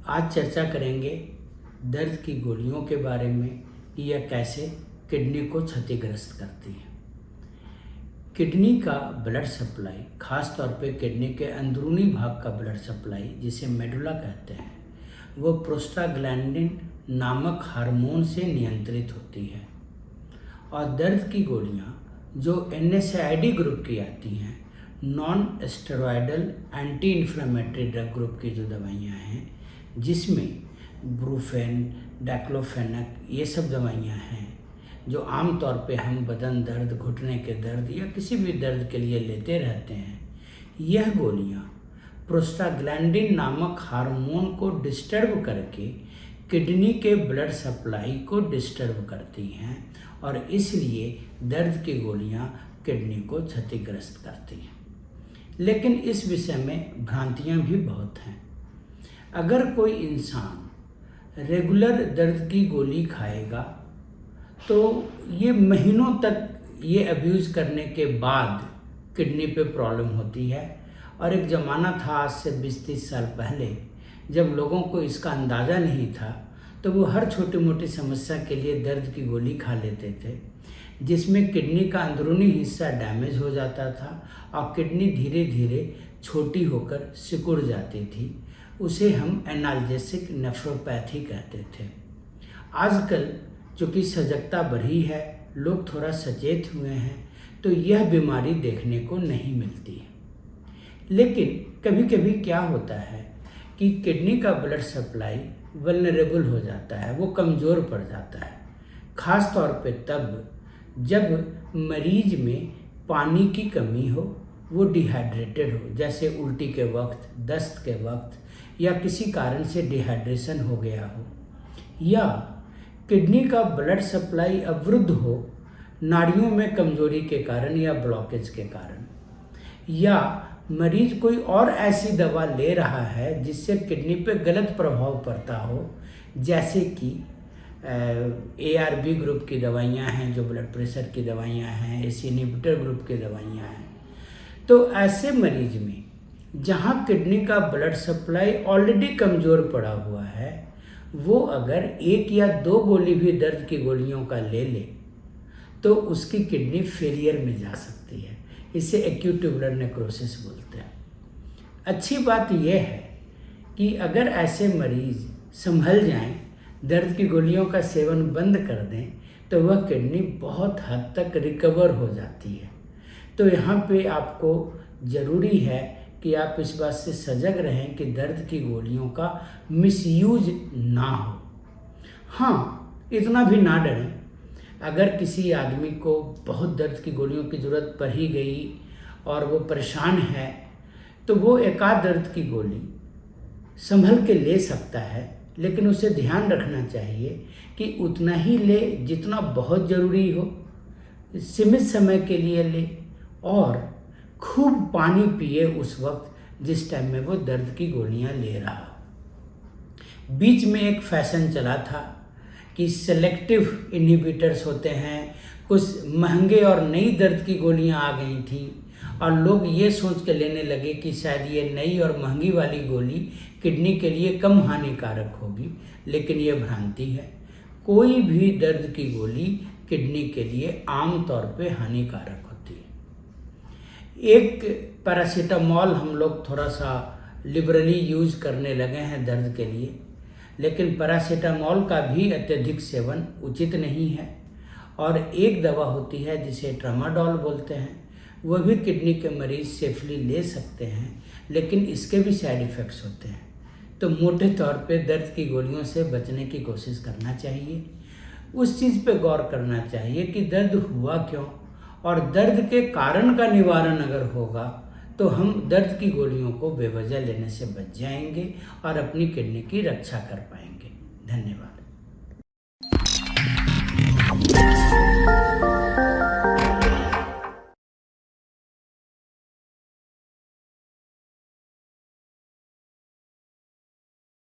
आज चर्चा करेंगे दर्द की गोलियों के बारे में कि यह कैसे किडनी को क्षतिग्रस्त करती है। किडनी का ब्लड सप्लाई, खास तौर पे किडनी के अंदरूनी भाग का ब्लड सप्लाई जिसे मेडुला कहते हैं, वो प्रोस्टाग्लैंडिन नामक हार्मोन से नियंत्रित होती है। और दर्द की गोलियाँ जो NSAID ग्रुप की आती हैं, non steroidal anti inflammatory drug group की जो दवाइयाँ हैं, जिसमें ब्रूफेन, डाइक्लोफेनेक ये सब दवाइयाँ हैं जो आम तौर पे हम बदन दर्द, घुटने के दर्द या किसी भी दर्द के लिए लेते रहते हैं। यह गोलियाँ प्रोस्टाग्लैंडिन नामक हार्मोन को डिस्टर्ब करके किडनी के ब्लड सप्लाई को डिस्टर्ब करती हैं और इसलिए दर्द की गोलियाँ किडनी को क्षतिग्रस्त करती हैं। लेकिन इस विषय में भ्रांतियाँ भी बहुत हैं। अगर कोई इंसान रेगुलर दर्द की गोली खाएगा तो ये महीनों तक ये अब्यूज़ करने के बाद किडनी पे प्रॉब्लम होती है। और एक ज़माना था आज से 20-30 साल पहले, जब लोगों को इसका अंदाज़ा नहीं था तो वो हर छोटी मोटी समस्या के लिए दर्द की गोली खा लेते थे, जिसमें किडनी का अंदरूनी हिस्सा डैमेज हो जाता था और किडनी धीरे धीरे छोटी होकर सिकुड़ जाती थी। उसे हम एनाल्जेसिक नेफ्रोपैथी कहते थे। आजकल चूँकि सजगता बढ़ी है, लोग थोड़ा सचेत हुए हैं, तो यह बीमारी देखने को नहीं मिलती है। लेकिन कभी कभी क्या होता है कि किडनी का ब्लड सप्लाई वल्नरेबल हो जाता है, वो कमज़ोर पड़ जाता है। ख़ास तौर पे तब जब मरीज में पानी की कमी हो, वो डिहाइड्रेटेड हो, जैसे उल्टी के वक्त, दस्त के वक्त या किसी कारण से डिहाइड्रेशन हो गया हो, या किडनी का ब्लड सप्लाई अवरुद्ध हो नाड़ियों में कमजोरी के कारण या ब्लॉकेज के कारण, या मरीज कोई और ऐसी दवा ले रहा है जिससे किडनी पे गलत प्रभाव पड़ता हो, जैसे कि ARB ग्रुप की दवाइयाँ हैं जो ब्लड प्रेशर की दवाइयाँ हैं, ACE इनहिबिटर ग्रुप की दवाइयाँ हैं। तो ऐसे मरीज में जहाँ किडनी का ब्लड सप्लाई ऑलरेडी कमज़ोर पड़ा हुआ है, वो अगर 1 या 2 गोली भी दर्द की गोलियों का ले ले तो उसकी किडनी फेलियर में जा सकती है। इसे एक्यूट ट्यूबुलर नेक्रोसिस बोलते हैं। अच्छी बात यह है कि अगर ऐसे मरीज संभल जाएं, दर्द की गोलियों का सेवन बंद कर दें, तो वह किडनी बहुत हद तक रिकवर हो जाती है। तो यहाँ पे आपको ज़रूरी है कि आप इस बात से सजग रहें कि दर्द की गोलियों का मिसयूज ना हो। हाँ, इतना भी ना डरें, अगर किसी आदमी को बहुत दर्द की गोलियों की ज़रूरत पड़ ही गई और वो परेशान है, तो वो एकाध दर्द की गोली संभल के ले सकता है। लेकिन उसे ध्यान रखना चाहिए कि उतना ही ले जितना बहुत ज़रूरी हो, सीमित समय के लिए ले और खूब पानी पिए उस वक्त जिस टाइम में वो दर्द की गोलियां ले रहा हो। बीच में एक फैशन चला था कि सेलेक्टिव इनहिबिटर्स होते हैं, कुछ महंगे और नई दर्द की गोलियां आ गई थी और लोग ये सोच के लेने लगे कि शायद ये नई और महंगी वाली गोली किडनी के लिए कम हानिकारक होगी। लेकिन ये भ्रांति है। कोई भी दर्द की गोली किडनी के लिए आम तौर पे हानिकारक होती है। एक पैरासीटामॉल हम लोग थोड़ा सा लिबरली यूज़ करने लगे हैं दर्द के लिए, लेकिन पैरासीटामॉल का भी अत्यधिक सेवन उचित नहीं है। और एक दवा होती है जिसे ट्रामाडोल बोलते हैं, वह भी किडनी के मरीज सेफली ले सकते हैं, लेकिन इसके भी साइड इफ़ेक्ट्स होते हैं। तो मोटे तौर पे दर्द की गोलियों से बचने की कोशिश करना चाहिए। उस चीज़ पे गौर करना चाहिए कि दर्द हुआ क्यों, और दर्द के कारण का निवारण अगर होगा तो हम दर्द की गोलियों को बेवजह लेने से बच जाएंगे और अपनी किडनी की रक्षा कर पाएंगे। धन्यवाद।